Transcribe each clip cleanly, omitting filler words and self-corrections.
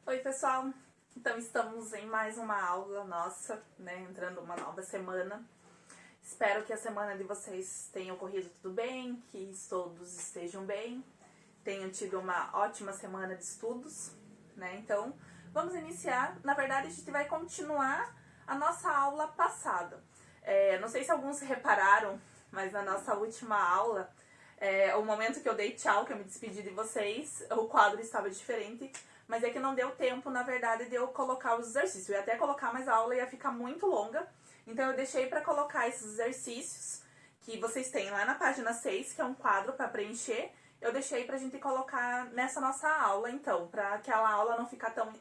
Oi, pessoal! Então, estamos em mais uma aula nossa, né? Entrando uma nova semana. Espero que a semana de vocês tenha ocorrido tudo bem, que todos estejam bem, tenham tido uma ótima semana de estudos, né? Então, vamos iniciar. Na verdade, a gente vai continuar a nossa aula passada. Não sei se alguns repararam, mas na nossa última aula, o momento que eu dei tchau, que eu me despedi de vocês, o quadro estava diferente. Mas é que não deu tempo, na verdade, de eu colocar os exercícios. Eu ia até colocar, mas a aula ia ficar muito longa. Então eu deixei para colocar esses exercícios que vocês têm lá na página 6, que é um quadro para preencher. Eu deixei pra gente colocar nessa nossa aula, então, para aquela aula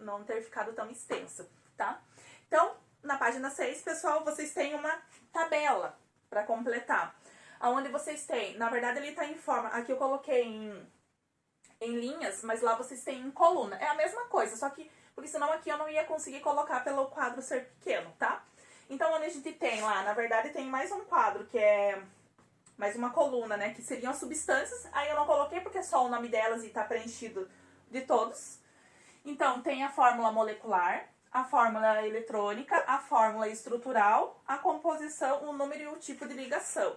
não ter ficado tão extensa, tá? Então, na página 6, pessoal, vocês têm uma tabela para completar. Onde vocês têm, na verdade ele tá em forma, aqui eu coloquei em linhas, mas lá vocês têm em coluna. É a mesma coisa, só que, porque senão aqui eu não ia conseguir colocar pelo quadro ser pequeno, tá? Então, onde a gente tem lá, na verdade tem mais um quadro, que é mais uma coluna, né, que seriam as substâncias. Aí eu não coloquei porque é só o nome delas e tá preenchido de todos. Então, tem a fórmula molecular, a fórmula eletrônica, a fórmula estrutural, a composição, o número e o tipo de ligação.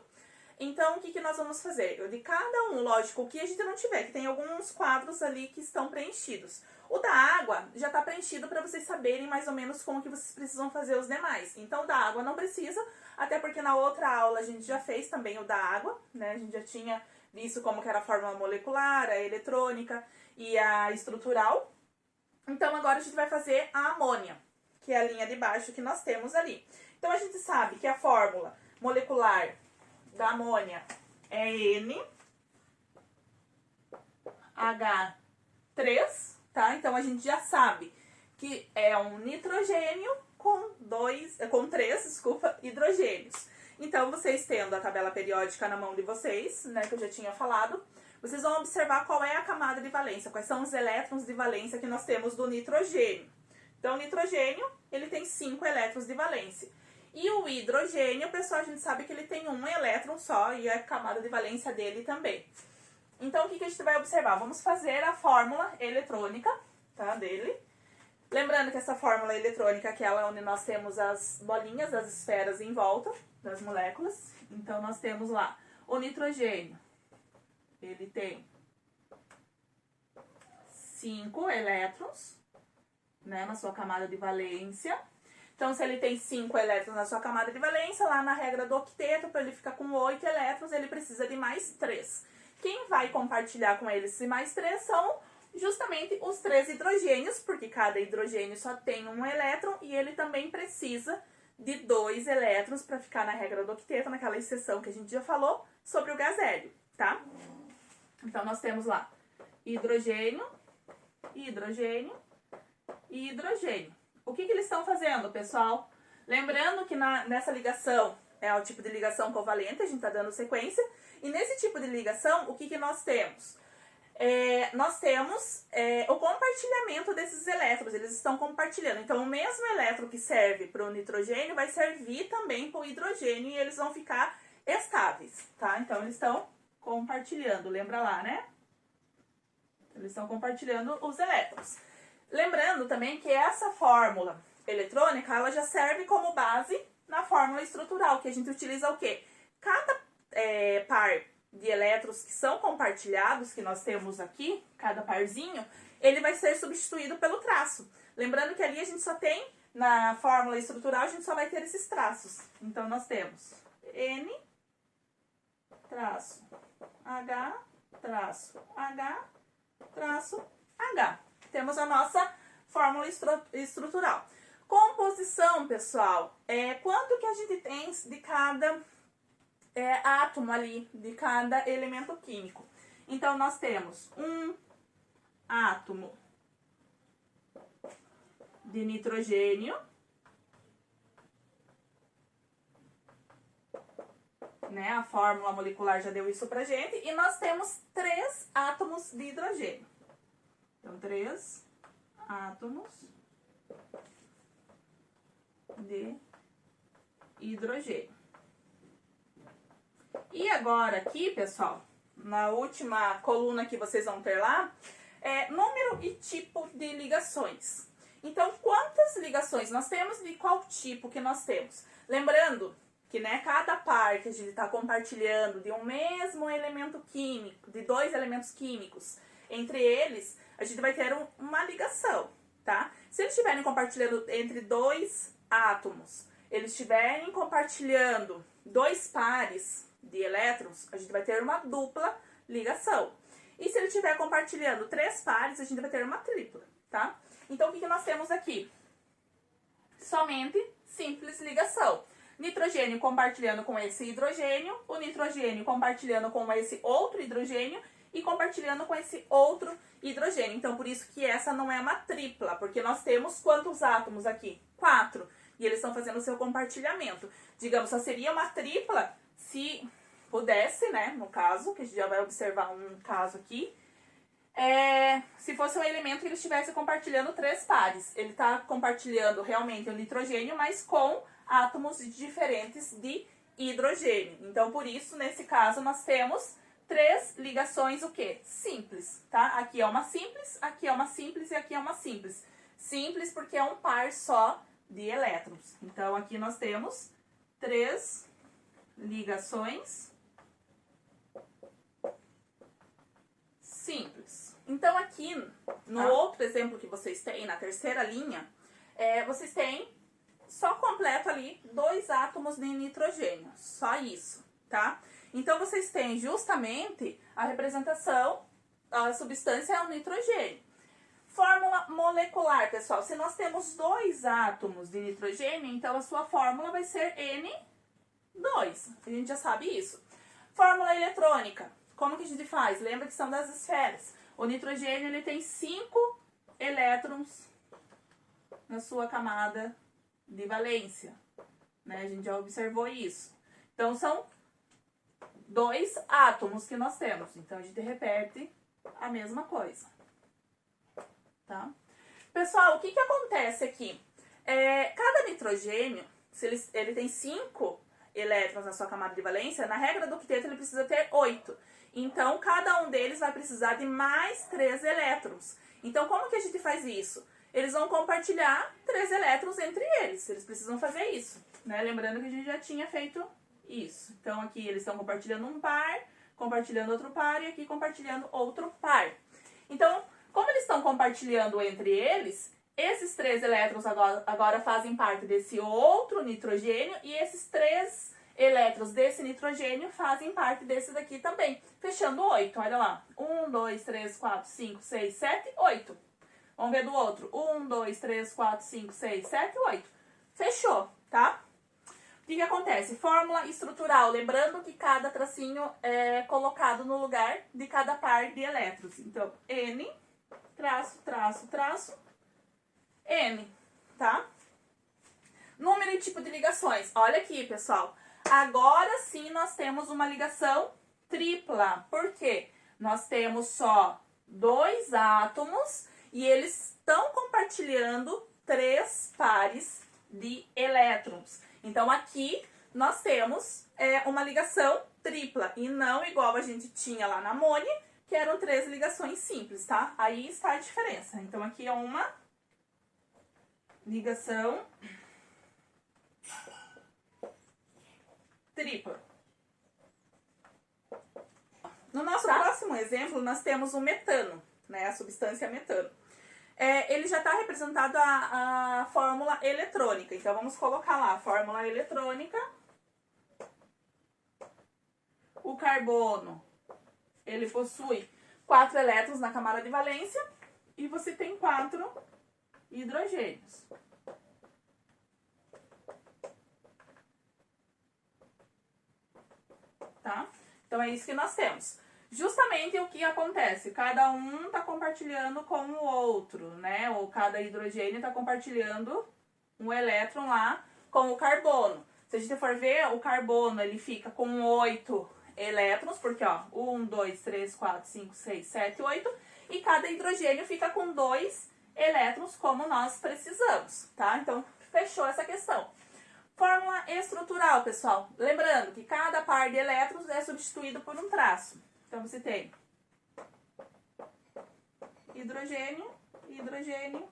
Então, o que nós vamos fazer? De cada um, lógico, o que a gente não tiver, que tem alguns quadros ali que estão preenchidos. O da água já está preenchido para vocês saberem mais ou menos como que vocês precisam fazer os demais. Então, o da água não precisa, até porque na outra aula a gente já fez também o da água, né? A gente já tinha visto como que era a fórmula molecular, a eletrônica e a estrutural. Então, agora a gente vai fazer a amônia, que é a linha de baixo que nós temos ali. Então, a gente sabe que a fórmula molecular da amônia é NH3, tá? Então a gente já sabe que é um nitrogênio com 3 hidrogênios. Então vocês tendo a tabela periódica na mão de vocês, né, que eu já tinha falado, vocês vão observar qual é a camada de valência, quais são os elétrons de valência que nós temos do nitrogênio. Então o nitrogênio, ele tem 5 elétrons de valência. E o hidrogênio, pessoal, a gente sabe que ele tem um elétron só e a camada de valência dele também. Então, o que a gente vai observar? Vamos fazer a fórmula eletrônica, tá, dele. Lembrando que essa fórmula eletrônica é aquela onde nós temos as bolinhas, as esferas em volta das moléculas. Então, nós temos lá o nitrogênio. Ele tem 5 elétrons, né, na sua camada de valência. Então, se ele tem 5 elétrons na sua camada de valência, lá na regra do octeto, para ele ficar com 8 elétrons, ele precisa de mais 3. Quem vai compartilhar com ele esse mais 3 são justamente os 3 hidrogênios, porque cada hidrogênio só tem um elétron e ele também precisa de 2 elétrons para ficar na regra do octeto, naquela exceção que a gente já falou sobre o gás hélio, tá? Então, nós temos lá hidrogênio, hidrogênio e hidrogênio. O que eles estão fazendo, pessoal? Lembrando que nessa ligação é o tipo de ligação covalente, a gente está dando sequência. E nesse tipo de ligação, o que nós temos? Nós temos o compartilhamento desses elétrons, eles estão compartilhando. Então, o mesmo elétron que serve para o nitrogênio vai servir também para o hidrogênio e eles vão ficar estáveis, tá? Então, eles estão compartilhando, lembra lá, né? Eles estão compartilhando os elétrons. Lembrando também que essa fórmula eletrônica, ela já serve como base na fórmula estrutural, que a gente utiliza o quê? Cada par de elétrons que são compartilhados, que nós temos aqui, cada parzinho, ele vai ser substituído pelo traço. Lembrando que ali a gente só tem, na fórmula estrutural, a gente só vai ter esses traços. Então, nós temos N, traço, H, traço, H, traço, H. Temos a nossa fórmula estrutural. Composição, pessoal, quanto que a gente tem de cada átomo ali, de cada elemento químico. Então, nós temos um átomo de nitrogênio, né? A fórmula molecular já deu isso pra gente. E nós temos 3 átomos de hidrogênio. Então, 3 átomos de hidrogênio. E agora aqui, pessoal, na última coluna que vocês vão ter lá, número e tipo de ligações. Então, quantas ligações nós temos e qual tipo que nós temos? Lembrando que, né, cada par que a gente está compartilhando de um mesmo elemento químico, de dois elementos químicos, entre eles, a gente vai ter uma ligação, tá? Se eles estiverem compartilhando entre dois átomos, eles estiverem compartilhando dois pares de elétrons, a gente vai ter uma dupla ligação. E se ele estiver compartilhando 3 pares, a gente vai ter uma tripla, tá? Então, o que nós temos aqui? Somente simples ligação. Nitrogênio compartilhando com esse hidrogênio, o nitrogênio compartilhando com esse outro hidrogênio e compartilhando com esse outro hidrogênio. Então, por isso que essa não é uma tripla, porque nós temos quantos átomos aqui? 4. E eles estão fazendo o seu compartilhamento. Digamos, só seria uma tripla se pudesse, né, no caso, que a gente já vai observar um caso aqui, se fosse um elemento que ele estivesse compartilhando 3 pares. Ele está compartilhando realmente o nitrogênio, mas com átomos diferentes de hidrogênio. Então, por isso, nesse caso, nós temos 3 ligações, o quê? Simples, tá? Aqui é uma simples, aqui é uma simples e aqui é uma simples. Simples porque é um par só de elétrons. Então, aqui nós temos 3 ligações simples. Então, aqui, no outro exemplo que vocês têm, na terceira linha, vocês têm só completo ali 2 átomos de nitrogênio. Só isso, tá? Então, vocês têm justamente a representação, a substância é o nitrogênio. Fórmula molecular, pessoal. Se nós temos 2 átomos de nitrogênio, então a sua fórmula vai ser N2. A gente já sabe isso. Fórmula eletrônica. Como que a gente faz? Lembra que são das esferas. O nitrogênio ele tem 5 elétrons na sua camada de valência. Né? A gente já observou isso. Então, são 2 átomos que nós temos. Então, a gente repete a mesma coisa. Tá? Pessoal, o que acontece aqui? Cada nitrogênio, se ele tem 5 elétrons na sua camada de valência, na regra do quinteto ele precisa ter 8. Então, cada um deles vai precisar de mais 3 elétrons. Então, como que a gente faz isso? Eles vão compartilhar 3 elétrons entre eles. Eles precisam fazer isso. Né? Lembrando que a gente já tinha feito isso. Então, aqui eles estão compartilhando um par, compartilhando outro par e aqui compartilhando outro par. Então, como eles estão compartilhando entre eles, esses 3 elétrons agora fazem parte desse outro nitrogênio e esses 3 elétrons desse nitrogênio fazem parte desse daqui também, fechando 8. Olha lá, 1, 2, 3, 4, 5, 6, 7, 8. Vamos ver do outro, 1, 2, 3, 4, 5, 6, 7, 8. Fechou, tá? O que acontece? Fórmula estrutural, lembrando que cada tracinho é colocado no lugar de cada par de elétrons. Então, N, traço, traço, traço, N, tá? Número e tipo de ligações. Olha aqui, pessoal. Agora sim nós temos uma ligação tripla. Por quê? Nós temos só 2 átomos e eles estão compartilhando 3 pares de elétrons. Então, aqui nós temos uma ligação tripla e não igual a gente tinha lá na amônia, que eram 3 ligações simples, tá? Aí está a diferença. Então, aqui é uma ligação tripla. No nosso próximo exemplo, nós temos o metano, né? A substância metano. Ele já está representado a fórmula eletrônica. Então, vamos colocar lá a fórmula eletrônica. O carbono, ele possui 4 elétrons na camada de valência e você tem 4 hidrogênios. Tá? Então, é isso que nós temos. Justamente o que acontece, cada um está compartilhando com o outro, né? Ou cada hidrogênio está compartilhando um elétron lá com o carbono. Se a gente for ver, o carbono ele fica com 8 elétrons, porque ó, 1, 2, 3, 4, 5, 6, 7, 8. E cada hidrogênio fica com 2 elétrons, como nós precisamos, tá? Então, fechou essa questão. Fórmula estrutural, pessoal. Lembrando que cada par de elétrons é substituído por um traço. Então, você tem hidrogênio, hidrogênio,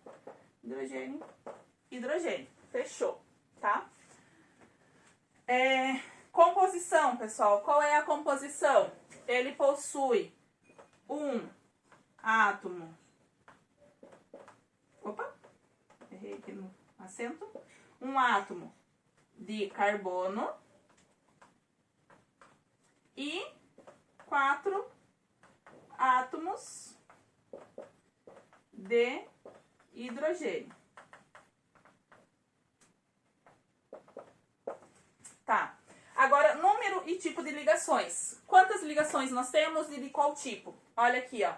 hidrogênio, hidrogênio. Fechou, tá? Composição, pessoal. Qual é a composição? Ele possui um átomo. Opa, errei aqui no acento. Um átomo de carbono e 4 átomos de hidrogênio. Tá. Agora, número e tipo de ligações. Quantas ligações nós temos e de qual tipo? Olha aqui, ó.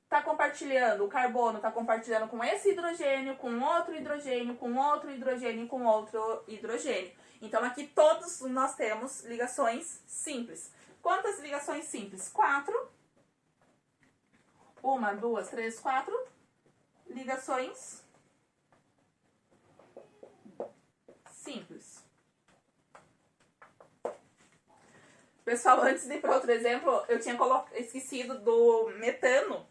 Tá compartilhando, o carbono tá compartilhando com esse hidrogênio, com outro hidrogênio, com outro hidrogênio, com outro hidrogênio. Então, aqui todos nós temos ligações simples. Quantas ligações simples? 4. 1, 2, 3, 4 ligações simples. Pessoal, antes de ir para outro exemplo, eu tinha esquecido do metano.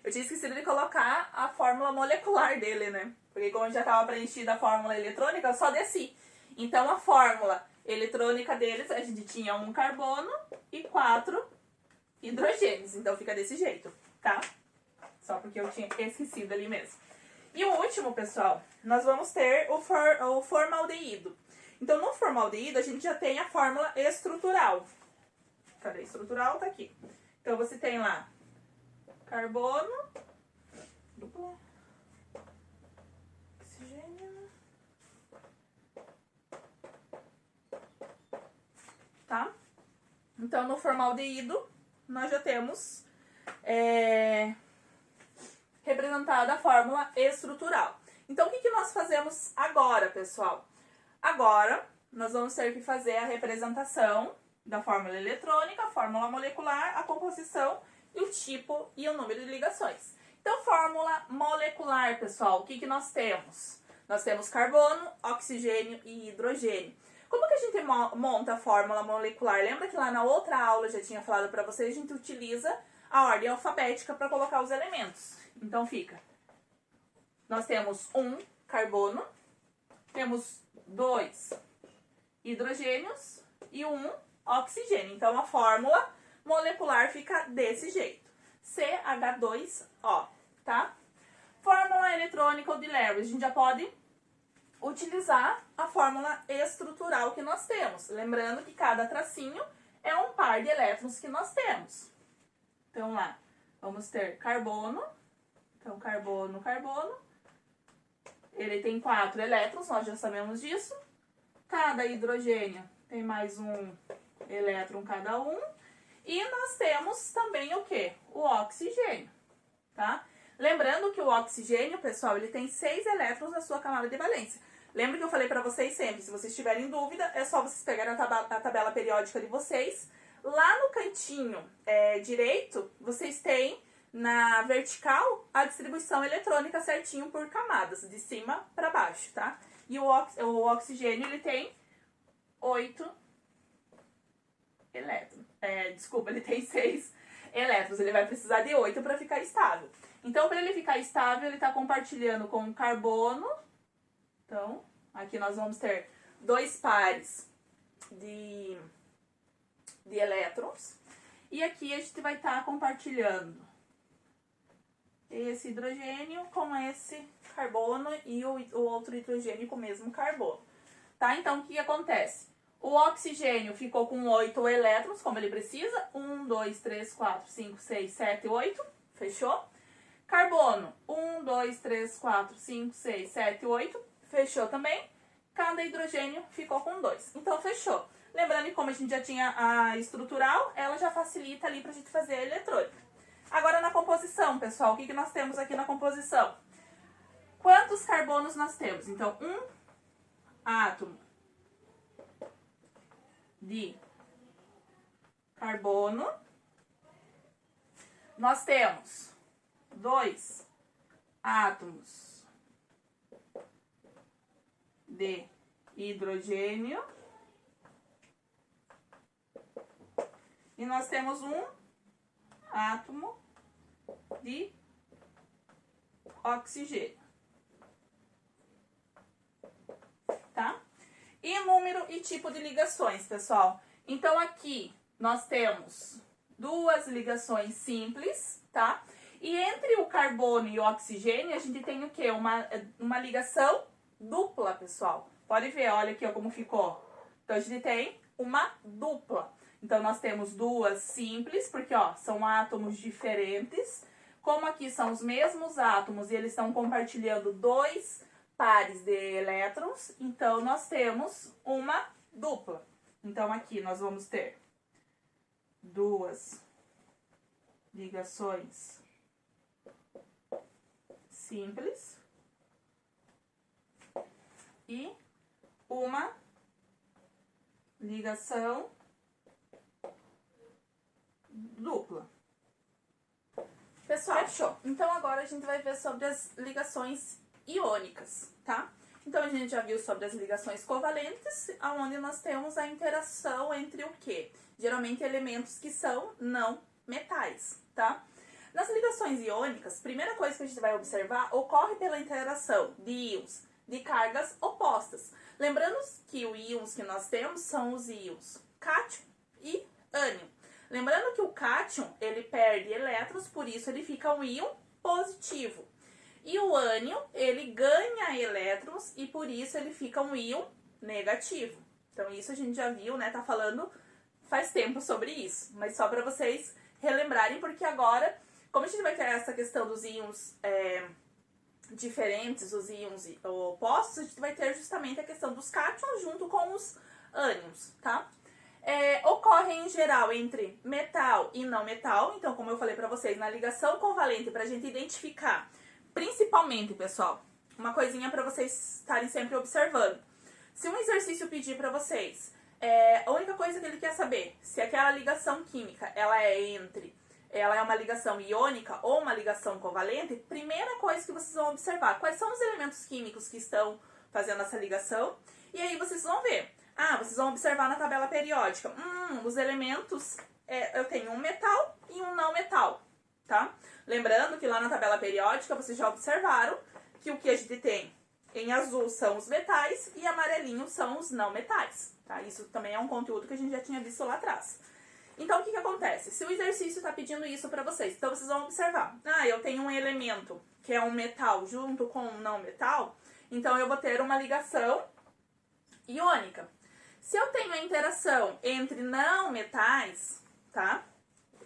Eu tinha esquecido de colocar a fórmula molecular dele, né? Porque como já estava preenchida a fórmula eletrônica, eu só desci. Então, a fórmula eletrônica deles, a gente tinha um carbono e 4 hidrogênios. Então, fica desse jeito, tá? Só porque eu tinha esquecido ali mesmo. E o último, pessoal, nós vamos ter o formaldeído. Então, no formaldeído, a gente já tem a fórmula estrutural. Cadê? Estrutural tá aqui. Então, você tem lá carbono, duplo, oxigênio, tá? Então, no formaldeído, nós já temos representada a fórmula estrutural. Então, o que nós fazemos agora, pessoal? Agora, nós vamos ter que fazer a representação da fórmula eletrônica, a fórmula molecular, a composição e o tipo e o número de ligações. Então, fórmula molecular, pessoal, o que nós temos? Nós temos carbono, oxigênio e hidrogênio. Como que a gente monta a fórmula molecular? Lembra que lá na outra aula eu já tinha falado para vocês, a gente utiliza a ordem alfabética para colocar os elementos. Então, nós temos um carbono, temos 2 hidrogênios e 1 oxigênio. Então, a fórmula molecular fica desse jeito. CH2O, tá? Fórmula eletrônica ou de Lewis. A gente já pode utilizar a fórmula estrutural que nós temos. Lembrando que cada tracinho é um par de elétrons que nós temos. Então, lá, vamos ter carbono. Então, carbono, carbono. Ele tem 4 elétrons, nós já sabemos disso. Cada hidrogênio tem mais um elétron cada um. E nós temos também o quê? O oxigênio, tá? Lembrando que o oxigênio, pessoal, ele tem 6 elétrons na sua camada de valência. Lembra que eu falei pra vocês sempre, se vocês tiverem dúvida, é só vocês pegarem a tabela periódica de vocês. Lá no cantinho direito, vocês têm na vertical a distribuição eletrônica certinho por camadas, de cima para baixo, tá? E o oxigênio, ele tem 8 elétrons. Ele tem 6 elétrons. Ele vai precisar de 8 para ficar estável. Então, para ele ficar estável, ele está compartilhando com o carbono. Então, aqui nós vamos ter 2 pares de elétrons. E aqui a gente vai estar compartilhando esse hidrogênio com esse carbono e o outro hidrogênio com o mesmo carbono. Tá? Então, o que acontece? O oxigênio ficou com 8 elétrons, como ele precisa. 1, 2, 3, 4, 5, 6, 7, 8. Fechou? Carbono. 1, 2, 3, 4, 5, 6, 7, 8. Fechou também. Cada hidrogênio ficou com 2. Então, fechou. Lembrando que como a gente já tinha a estrutural, ela já facilita ali pra gente fazer a eletrônica. Agora, na composição, pessoal, o que nós temos aqui na composição? Quantos carbonos nós temos? Então, um átomo de carbono. Nós temos 2 átomos de hidrogênio. E nós temos um átomo de oxigênio, tá? E número e tipo de ligações, pessoal. Então, aqui nós temos duas ligações simples, tá? E entre o carbono e o oxigênio, a gente tem o quê? Uma ligação dupla, pessoal. Pode ver, olha aqui ó, como ficou. Então, a gente tem uma dupla. Então, nós temos duas simples, porque ó, são átomos diferentes. Como aqui são os mesmos átomos e eles estão compartilhando dois pares de elétrons, então nós temos uma dupla. Então, aqui nós vamos ter duas ligações simples e uma ligação dupla. Pessoal, fechou. Então, agora a gente vai ver sobre as ligações iônicas, tá? Então, a gente já viu sobre as ligações covalentes, onde nós temos a interação entre o quê? Geralmente, elementos que são não metais, tá? Nas ligações iônicas, primeira coisa que a gente vai observar ocorre pela interação de íons de cargas opostas. Lembrando que os íons que nós temos são os íons cátion e ânion. Lembrando que o cátion, ele perde elétrons, por isso ele fica um íon positivo. E o ânion, ele ganha elétrons e por isso ele fica um íon negativo. Então, isso a gente já viu, né? Tá falando faz tempo sobre isso. Mas só para vocês relembrarem, porque agora, como a gente vai ter essa questão dos íons diferentes, os íons opostos, a gente vai ter justamente a questão dos cátions junto com os ânions, tá? Ocorre em geral entre metal e não metal. Então, como eu falei para vocês, na ligação covalente, para a gente identificar, principalmente, pessoal, uma coisinha para vocês estarem sempre observando. Se um exercício pedir para vocês, a única coisa que ele quer saber, se aquela ligação química, ela é uma ligação iônica ou uma ligação covalente, primeira coisa que vocês vão observar, quais são os elementos químicos que estão fazendo essa ligação, e aí vocês vão ver. Vocês vão observar na tabela periódica. Os elementos, eu tenho um metal e um não metal, tá? Lembrando que lá na tabela periódica, vocês já observaram que o que a gente tem em azul são os metais e amarelinho são os não metais, tá? Isso também é um conteúdo que a gente já tinha visto lá atrás. Então, o que acontece? Se o exercício está pedindo isso para vocês, então vocês vão observar. Eu tenho um elemento que é um metal junto com um não metal, então eu vou ter uma ligação iônica. Se eu tenho a interação entre não metais, tá?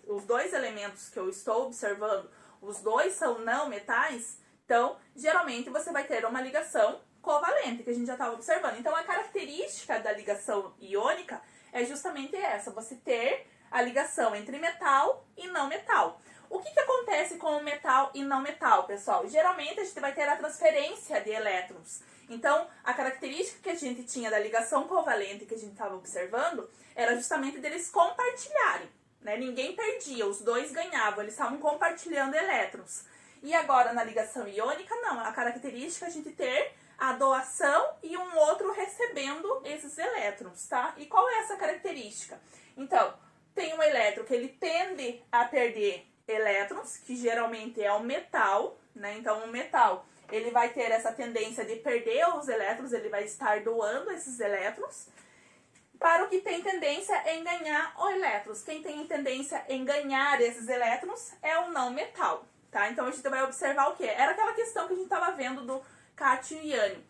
Os dois elementos que eu estou observando, os dois são não metais, então, geralmente você vai ter uma ligação covalente, que a gente já estava observando. Então, a característica da ligação iônica é justamente essa, você ter a ligação entre metal e não metal. O que acontece com o metal e não metal, pessoal? Geralmente, a gente vai ter a transferência de elétrons. Então, a característica que a gente tinha da ligação covalente que a gente estava observando era justamente deles compartilharem, né? Ninguém perdia, os dois ganhavam, eles estavam compartilhando elétrons. E agora, na ligação iônica, não. A característica é a gente ter a doação e um outro recebendo esses elétrons, tá? E qual é essa característica? Então, tem um elétron que ele tende a perder elétrons, que geralmente é o metal, né? Então, o metal, ele vai ter essa tendência de perder os elétrons, ele vai estar doando esses elétrons, para o que tem tendência em ganhar os elétrons. Quem tem tendência em ganhar esses elétrons é o não metal, tá? Então, a gente vai observar o quê? Era aquela questão que a gente estava vendo do cátion e ânion.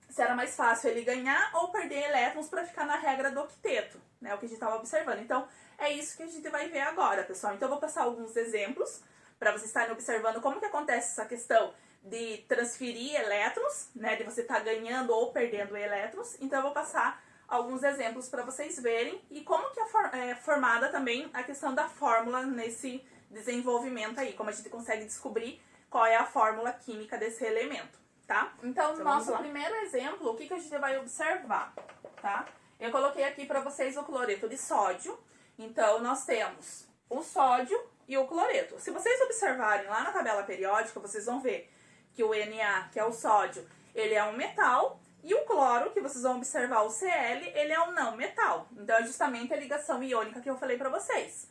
Se era mais fácil ele ganhar ou perder elétrons para ficar na regra do octeto, né? O que a gente estava observando. Então, é isso que a gente vai ver agora, pessoal. Então, eu vou passar alguns exemplos para vocês estarem observando como que acontece essa questão de transferir elétrons, né? De você estar ganhando ou perdendo elétrons. Então, eu vou passar alguns exemplos para vocês verem e como que é formada também a questão da fórmula nesse desenvolvimento aí, como a gente consegue descobrir qual é a fórmula química desse elemento, tá? Então, no nosso primeiro exemplo, o que a gente vai observar, tá? Eu coloquei aqui para vocês o cloreto de sódio. Então, nós temos o sódio e o cloreto. Se vocês observarem lá na tabela periódica, vocês vão ver que o Na, que é o sódio, ele é um metal, e o cloro, que vocês vão observar o Cl, ele é um não metal. Então, é justamente a ligação iônica que eu falei para vocês.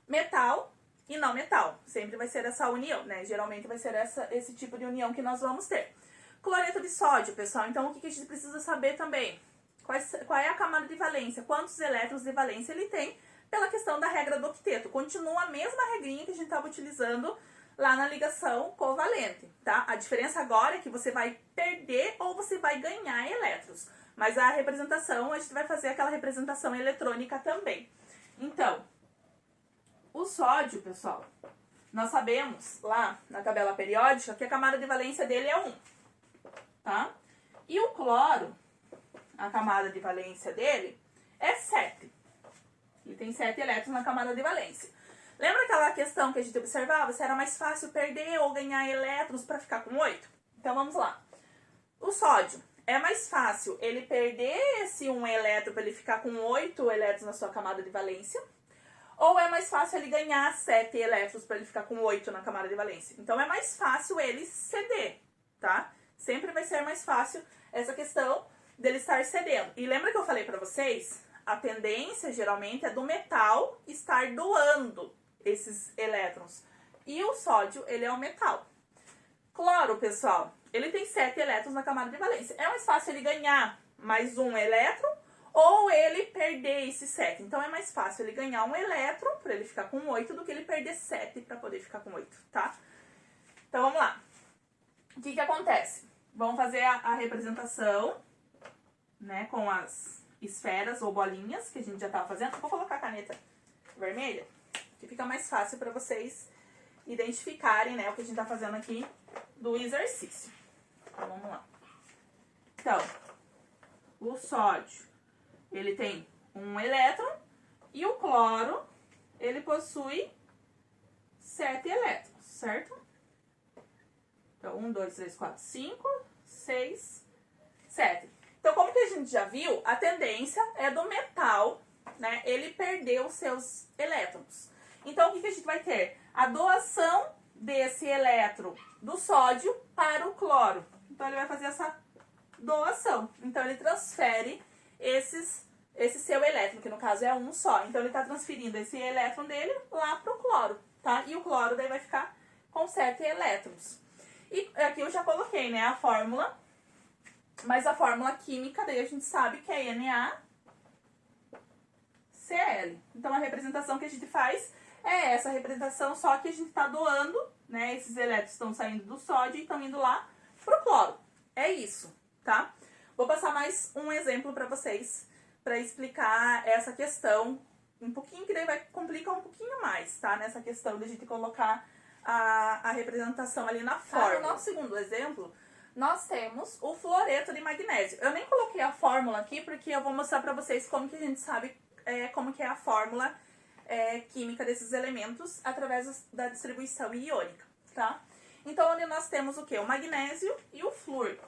Metal e não metal. Sempre vai ser essa união, né? Geralmente vai ser esse tipo de união que nós vamos ter. Cloreto de sódio, pessoal. Então, o que a gente precisa saber também? Qual é a camada de valência? Quantos elétrons de valência ele tem? Pela questão da regra do octeto. Continua a mesma regrinha que a gente estava utilizando lá na ligação covalente, tá? A diferença agora é que você vai perder ou você vai ganhar elétrons. Mas a representação, a gente vai fazer aquela representação eletrônica também. Então, o sódio, pessoal, nós sabemos lá na tabela periódica que a camada de valência dele é 1, tá? E o cloro, a camada de valência dele é 7. Ele tem 7 elétrons na camada de valência. Lembra aquela questão que a gente observava? Se era mais fácil perder ou ganhar elétrons para ficar com 8? Então vamos lá. O sódio, é mais fácil ele perder esse 1 elétron para ele ficar com 8 elétrons na sua camada de valência? Ou é mais fácil ele ganhar 7 elétrons para ele ficar com 8 na camada de valência? Então é mais fácil ele ceder, tá? Sempre vai ser mais fácil essa questão dele estar cedendo. E lembra que eu falei para vocês? A tendência, geralmente, é do metal estar doando esses elétrons. E o sódio, ele é um metal. Cloro, pessoal, ele tem 7 elétrons na camada de valência. É mais fácil ele ganhar mais 1 elétron ou ele perder esses 7. Então, é mais fácil ele ganhar 1 elétron para ele ficar com 8 do que ele perder 7 para poder ficar com 8, tá? Então, vamos lá. O que acontece? Vamos fazer a representação, né, com as esferas ou bolinhas que a gente já estava fazendo. Vou colocar a caneta vermelha, que fica mais fácil para vocês identificarem, né, o que a gente está fazendo aqui do exercício. Então, vamos lá. Então, o sódio, ele tem 1 elétron e o cloro, ele possui 7 elétrons, certo? Então, 1, 2, 3, 4, 5, 6, 7. Então, como que a gente já viu, a tendência é do metal, né, ele perder os seus elétrons. Então, o que a gente vai ter? A doação desse elétron do sódio para o cloro. Então, ele vai fazer essa doação. Então, ele transfere esse seu elétron, que no caso é um só. Então, ele está transferindo esse elétron dele lá para o cloro, tá? E o cloro daí vai ficar com 7 elétrons. E aqui eu já coloquei, né, a fórmula. Mas a fórmula química, daí a gente sabe que é NaCl. Então, a representação que a gente faz é essa representação, só que a gente está doando, né? Esses elétrons estão saindo do sódio e estão indo lá pro cloro. É isso, tá? Vou passar mais um exemplo para vocês, para explicar essa questão um pouquinho, que daí vai complicar um pouquinho mais, tá? Nessa questão de a gente colocar a representação ali na fórmula. No nosso segundo exemplo, nós temos o fluoreto de magnésio. Eu nem coloquei a fórmula aqui, porque eu vou mostrar para vocês como que a gente sabe como que é a fórmula química desses elementos através da distribuição iônica, tá? Então, onde nós temos o quê? O magnésio e o flúor.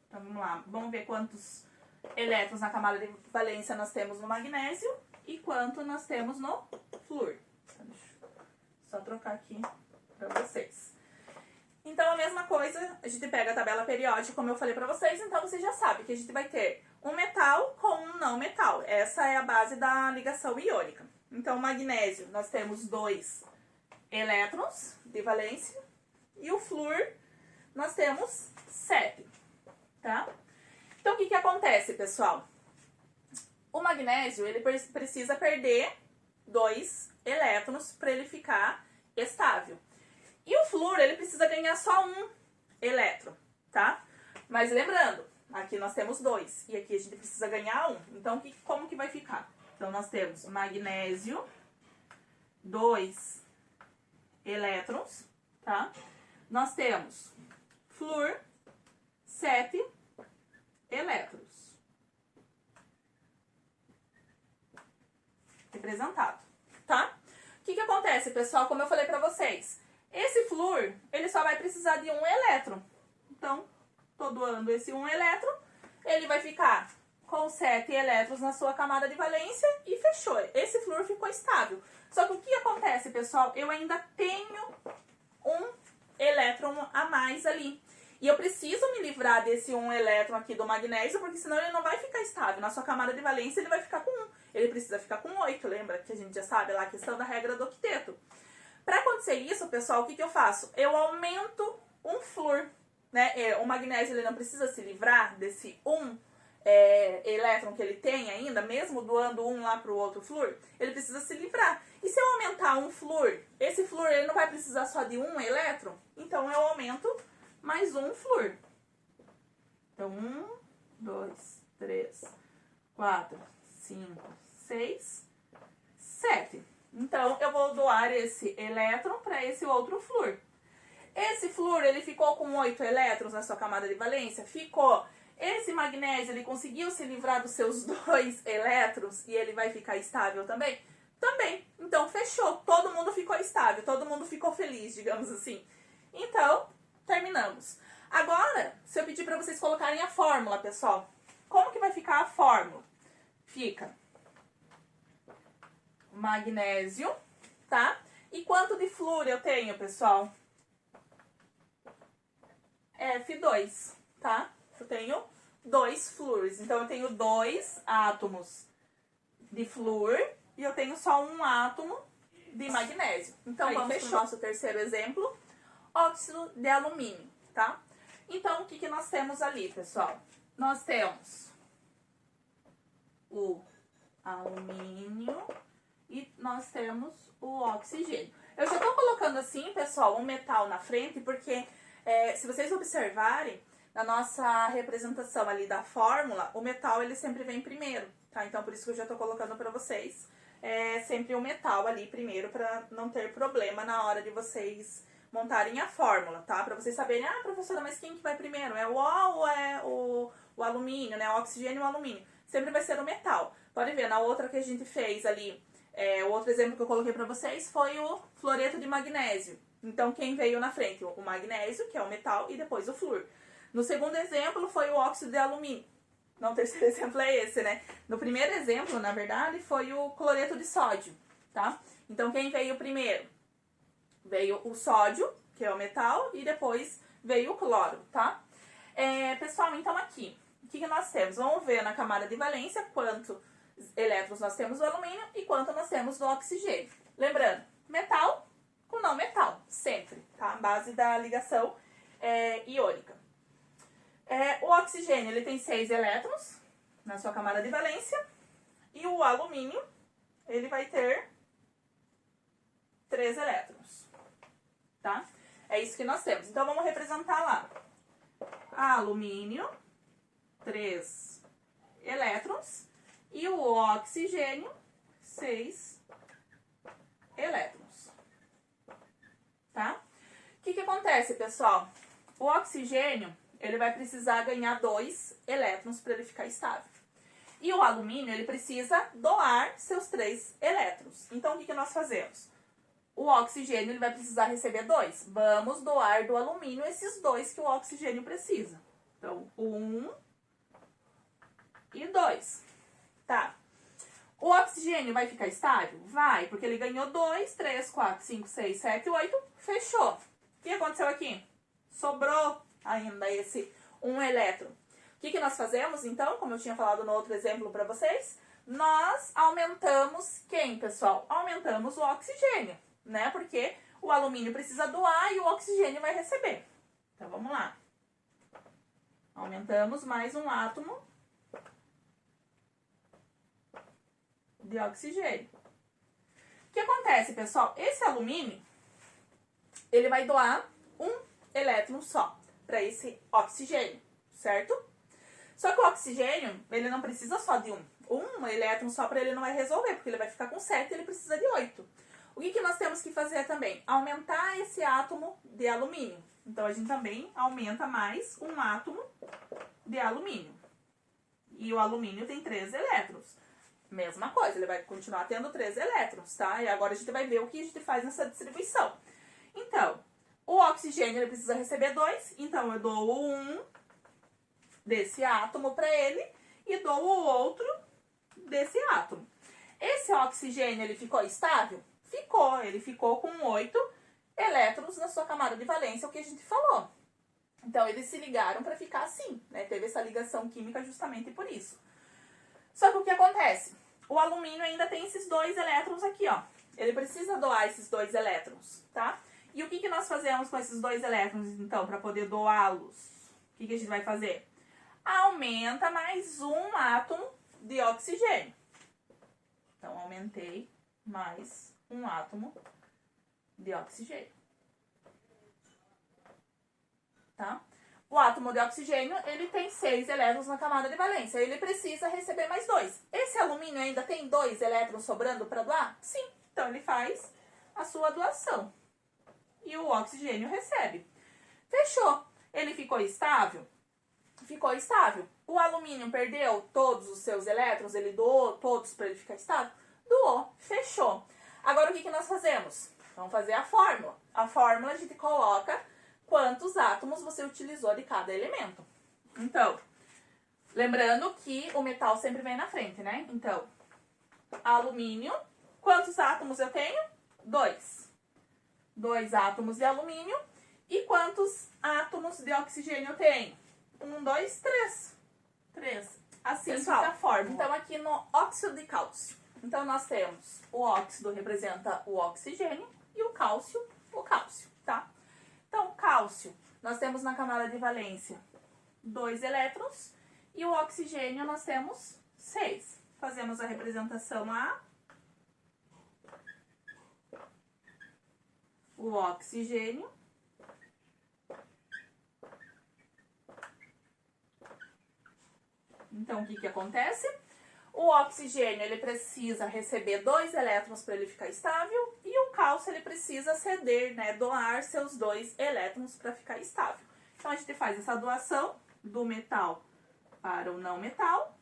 Então, vamos lá. Vamos ver quantos elétrons na camada de valência nós temos no magnésio e quanto nós temos no flúor. Então, deixa eu só trocar aqui para vocês. Então, a mesma coisa, a gente pega a tabela periódica, como eu falei pra vocês, então você já sabe que a gente vai ter um metal com um não metal. Essa é a base da ligação iônica. Então, o magnésio, nós temos 2 elétrons de valência e o flúor, nós temos 7, tá? Então, o que acontece, pessoal? O magnésio, ele precisa perder 2 elétrons para ele ficar estável. E o flúor, ele precisa ganhar só 1 elétron, tá? Mas lembrando, aqui nós temos 2 e aqui a gente precisa ganhar 1. Então, como que vai ficar? Então, nós temos magnésio, 2 elétrons, tá? Nós temos flúor, 7 elétrons. Representado, tá? O que acontece, pessoal? Como eu falei pra vocês, esse flúor, ele só vai precisar de 1 elétron. Então, tô doando esse 1 elétron, ele vai ficar com 7 elétrons na sua camada de valência e fechou. Esse flúor ficou estável. Só que o que acontece, pessoal? Eu ainda tenho 1 elétron a mais ali. E eu preciso me livrar desse 1 elétron aqui do magnésio, porque senão ele não vai ficar estável. Na sua camada de valência ele vai ficar com 1. Ele precisa ficar com 8, lembra que a gente já sabe lá a questão da regra do octeto. Para acontecer isso, pessoal, o que eu faço? Eu aumento um flúor, né? O magnésio ele não precisa se livrar desse elétron que ele tem ainda, mesmo doando um lá para o outro flúor, ele precisa se livrar. E se eu aumentar um flúor, esse flúor ele não vai precisar só de um elétron? Então eu aumento mais um flúor. Então 1, 2, 3, 4, 5, 6, 7. Então eu vou doar esse elétron para esse outro flúor. Esse flúor ele ficou com 8 elétrons na sua camada de valência? Ficou. Esse magnésio, ele conseguiu se livrar dos seus 2 elétrons e ele vai ficar estável também? Também. Então, fechou. Todo mundo ficou estável, todo mundo ficou feliz, digamos assim. Então, terminamos. Agora, se eu pedir para vocês colocarem a fórmula, pessoal, como que vai ficar a fórmula? Fica magnésio, tá? E quanto de flúor eu tenho, pessoal? F2, tá? Eu tenho 2 flúores. Então, eu tenho 2 átomos de flúor e eu tenho só um átomo de magnésio. Então, aí, vamos para o nosso terceiro exemplo. Óxido de alumínio, tá? Então, o que nós temos ali, pessoal? Nós temos o alumínio e nós temos o oxigênio. Eu já estou colocando assim, pessoal, um metal na frente, porque se vocês observarem, na nossa representação ali da fórmula, o metal ele sempre vem primeiro, tá? Então, por isso que eu já tô colocando pra vocês sempre o metal ali primeiro, pra não ter problema na hora de vocês montarem a fórmula, tá? Pra vocês saberem, professora, mas quem que vai primeiro? É o O ou é o alumínio, né? O oxigênio e o alumínio. Sempre vai ser o metal. Pode ver, na outra que a gente fez ali, o outro exemplo que eu coloquei pra vocês foi o fluoreto de magnésio. Então, quem veio na frente? O magnésio, que é o metal, e depois o flúor. No segundo exemplo, foi o óxido de alumínio. No terceiro exemplo é esse, né? No primeiro exemplo, na verdade, foi o cloreto de sódio, tá? Então, quem veio primeiro? Veio o sódio, que é o metal, e depois veio o cloro, tá? Pessoal, então aqui, o que nós temos? Vamos ver na camada de valência quantos elétrons nós temos do alumínio e quanto nós temos do oxigênio. Lembrando, metal com não metal, sempre, tá? Base da ligação iônica. O oxigênio ele tem 6 elétrons na sua camada de valência e o alumínio ele vai ter 3 elétrons, tá? É isso que nós temos. Então, vamos representar lá. Alumínio, 3 elétrons e o oxigênio, 6 elétrons, tá? O que acontece, pessoal? O oxigênio ele vai precisar ganhar 2 elétrons para ele ficar estável. E o alumínio, ele precisa doar seus 3 elétrons. Então, o que nós fazemos? O oxigênio, ele vai precisar receber 2. Vamos doar do alumínio esses 2 que o oxigênio precisa. Então, 1 e 2. Tá. O oxigênio vai ficar estável? Vai, porque ele ganhou 2, 3, 4, 5, 6, 7, 8. Fechou. O que aconteceu aqui? Sobrou ainda esse 1 elétron. O que nós fazemos, então? Como eu tinha falado no outro exemplo para vocês, nós aumentamos quem, pessoal? Aumentamos o oxigênio, né? Porque o alumínio precisa doar e o oxigênio vai receber. Então, vamos lá. Aumentamos mais um átomo de oxigênio. O que acontece, pessoal? Esse alumínio, ele vai doar um elétron só para esse oxigênio, certo? Só que o oxigênio, ele não precisa só de um elétron só para ele não vai resolver, porque ele vai ficar com 7 e ele precisa de 8. O que nós temos que fazer também? Aumentar esse átomo de alumínio. Então, a gente também aumenta mais um átomo de alumínio. E o alumínio tem 3 elétrons. Mesma coisa, ele vai continuar tendo 3 elétrons, tá? E agora a gente vai ver o que a gente faz nessa distribuição. Então, o oxigênio ele precisa receber 2, então eu dou um desse átomo para ele e dou o outro desse átomo. Esse oxigênio ele ficou estável? Ficou, ele ficou com 8 elétrons na sua camada de valência, o que a gente falou. Então, eles se ligaram para ficar assim, né? Teve essa ligação química justamente por isso. Só que o que acontece? O alumínio ainda tem esses 2 elétrons aqui, ó. Ele precisa doar esses 2 elétrons, tá? E o que nós fazemos com esses 2 elétrons, então, para poder doá-los? O que a gente vai fazer? Aumenta mais um átomo de oxigênio. Então, aumentei mais um átomo de oxigênio. Tá? O átomo de oxigênio, ele tem 6 elétrons na camada de valência. Ele precisa receber mais 2. Esse alumínio ainda tem 2 elétrons sobrando para doar? Sim. Então, ele faz a sua doação. E o oxigênio recebe. Fechou. Ele ficou estável? Ficou estável. O alumínio perdeu todos os seus elétrons? Ele doou todos para ele ficar estável? Doou. Fechou. Agora, o que nós fazemos? Vamos fazer a fórmula. A fórmula a gente coloca quantos átomos você utilizou de cada elemento. Então, lembrando que o metal sempre vem na frente, né? Então, alumínio, quantos átomos eu tenho? 2. 2 átomos de alumínio. E quantos átomos de oxigênio eu tenho? 1, 2, 3. 3. Assim fica a fórmula. Então, aqui no óxido de cálcio. Então, nós temos o óxido representa o oxigênio e o cálcio, tá? Então, cálcio, nós temos na camada de valência 2 elétrons e o oxigênio nós temos 6. Fazemos a representação lá. O oxigênio. Então, o que acontece? O oxigênio, ele precisa receber 2 elétrons para ele ficar estável e o cálcio, ele precisa ceder, né, doar seus 2 elétrons para ficar estável. Então, a gente faz essa doação do metal para o não metal.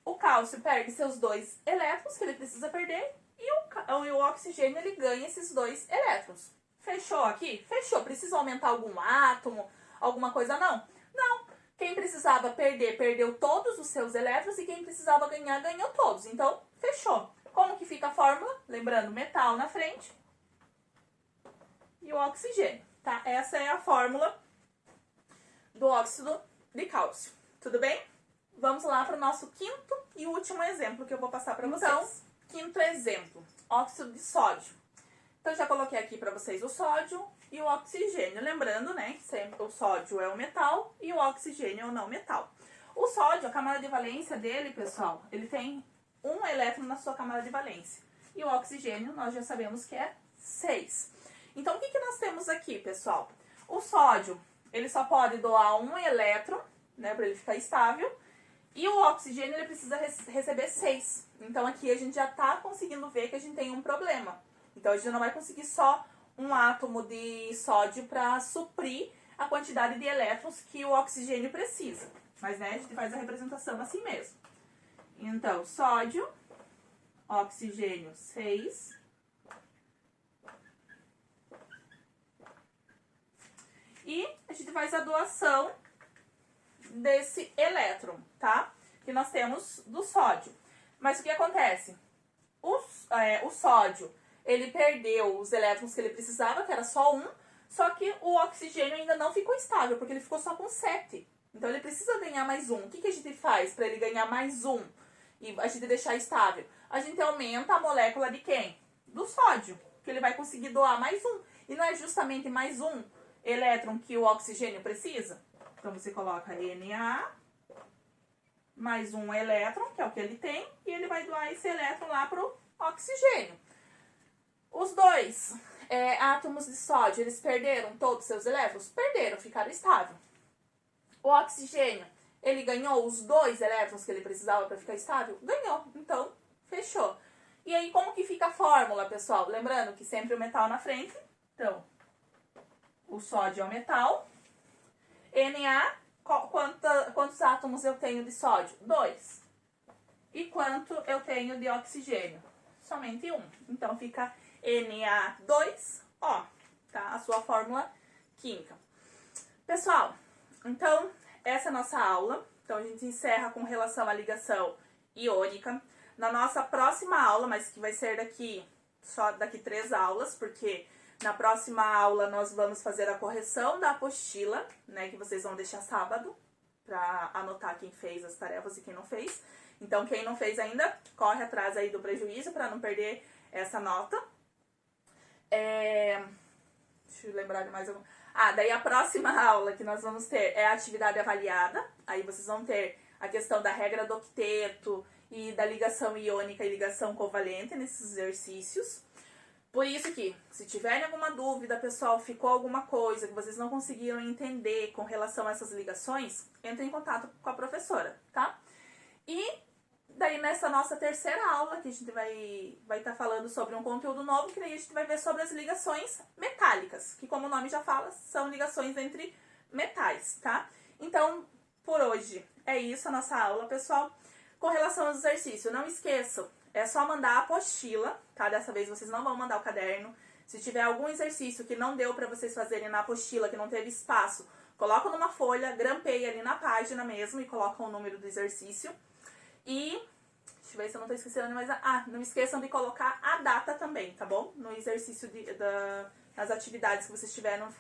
O cálcio perde seus 2 elétrons que ele precisa perder e o oxigênio, ele ganha esses 2 elétrons. Fechou aqui? Fechou. Precisa aumentar algum átomo, alguma coisa? Não. Não. Quem precisava perder, perdeu todos os seus elétrons e quem precisava ganhar, ganhou todos. Então, fechou. Como que fica a fórmula? Lembrando, metal na frente e o oxigênio, tá? Essa é a fórmula do óxido de cálcio. Tudo bem? Vamos lá para o nosso quinto e último exemplo que eu vou passar para vocês. Então, quinto exemplo, óxido de sódio. Então, já coloquei aqui para vocês o sódio e o oxigênio. Lembrando, né, que sempre o sódio é o metal e o oxigênio é o não metal. O sódio, a camada de valência dele, pessoal, ele tem 1 elétron na sua camada de valência. E o oxigênio, nós já sabemos que é 6. Então, o que nós temos aqui, pessoal? O sódio, ele só pode doar 1 elétron, né, para ele ficar estável. E o oxigênio, ele precisa receber 6. Então, aqui a gente já está conseguindo ver que a gente tem um problema. Então, a gente não vai conseguir só um átomo de sódio para suprir a quantidade de elétrons que o oxigênio precisa. Mas, né, a gente faz a representação assim mesmo. Então, sódio, oxigênio 6. E a gente faz a doação desse elétron, tá? Que nós temos do sódio. Mas o que acontece? O sódio, ele perdeu os elétrons que ele precisava, que era só 1, só que o oxigênio ainda não ficou estável, porque ele ficou só com 7. Então, ele precisa ganhar mais 1. O que a gente faz para ele ganhar mais 1 e a gente deixar estável? A gente aumenta a molécula de quem? Do sódio, que ele vai conseguir doar mais 1. E não é justamente mais 1 elétron que o oxigênio precisa? Então, você coloca Na mais 1 elétron, que é o que ele tem, e ele vai doar esse elétron lá para o oxigênio. Os 2 átomos de sódio, eles perderam todos os seus elétrons? Perderam, ficaram estáveis. O oxigênio, ele ganhou os 2 elétrons que ele precisava para ficar estável? Ganhou, então fechou. E aí, como que fica a fórmula, pessoal? Lembrando que sempre o metal na frente. Então, o sódio é o metal. Na, quantos átomos eu tenho de sódio? 2. E quanto eu tenho de oxigênio? Somente 1. Então, fica Na2O, tá? A sua fórmula química. Pessoal, então, essa é a nossa aula. Então, a gente encerra com relação à ligação iônica. Na nossa próxima aula, mas que vai ser só daqui 3 aulas, porque na próxima aula nós vamos fazer a correção da apostila, né, que vocês vão deixar sábado, para anotar quem fez as tarefas e quem não fez. Então, quem não fez ainda, corre atrás aí do prejuízo para não perder essa nota. Deixa eu lembrar de mais algum. Daí a próxima aula que nós vamos ter é a atividade avaliada. Aí vocês vão ter a questão da regra do octeto e da ligação iônica e ligação covalente nesses exercícios. Por isso que, se tiverem alguma dúvida, pessoal, ficou alguma coisa que vocês não conseguiram entender com relação a essas ligações, entre em contato com a professora, tá? E daí nessa nossa terceira aula, que a gente vai estar falando sobre um conteúdo novo, que daí a gente vai ver sobre as ligações metálicas, que como o nome já fala, são ligações entre metais, tá? Então, por hoje é isso a nossa aula, pessoal. Com relação aos exercícios, não esqueçam, é só mandar a apostila, tá? Dessa vez vocês não vão mandar o caderno. Se tiver algum exercício que não deu pra vocês fazerem na apostila, que não teve espaço, colocam numa folha, grampeia ali na página mesmo e colocam o número do exercício. E, deixa eu ver se eu não tô esquecendo, mas... não esqueçam de colocar a data também, tá bom? No exercício das atividades que vocês estiveram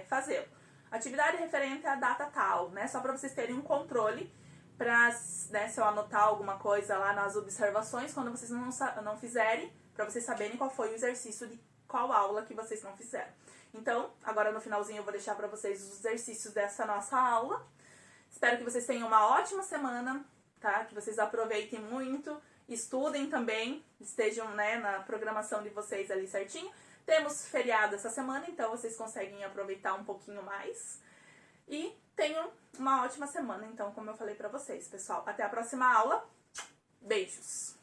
fazendo. Atividade referente à data tal, né? Só pra vocês terem um controle pra, né, se eu anotar alguma coisa lá nas observações, quando vocês não fizerem, pra vocês saberem qual foi o exercício de qual aula que vocês não fizeram. Então, agora no finalzinho eu vou deixar pra vocês os exercícios dessa nossa aula. Espero que vocês tenham uma ótima semana, tá? Que vocês aproveitem muito, estudem também, estejam, né, na programação de vocês ali certinho. Temos feriado essa semana, então vocês conseguem aproveitar um pouquinho mais. E tenham uma ótima semana, então, como eu falei pra vocês, pessoal. Até a próxima aula. Beijos!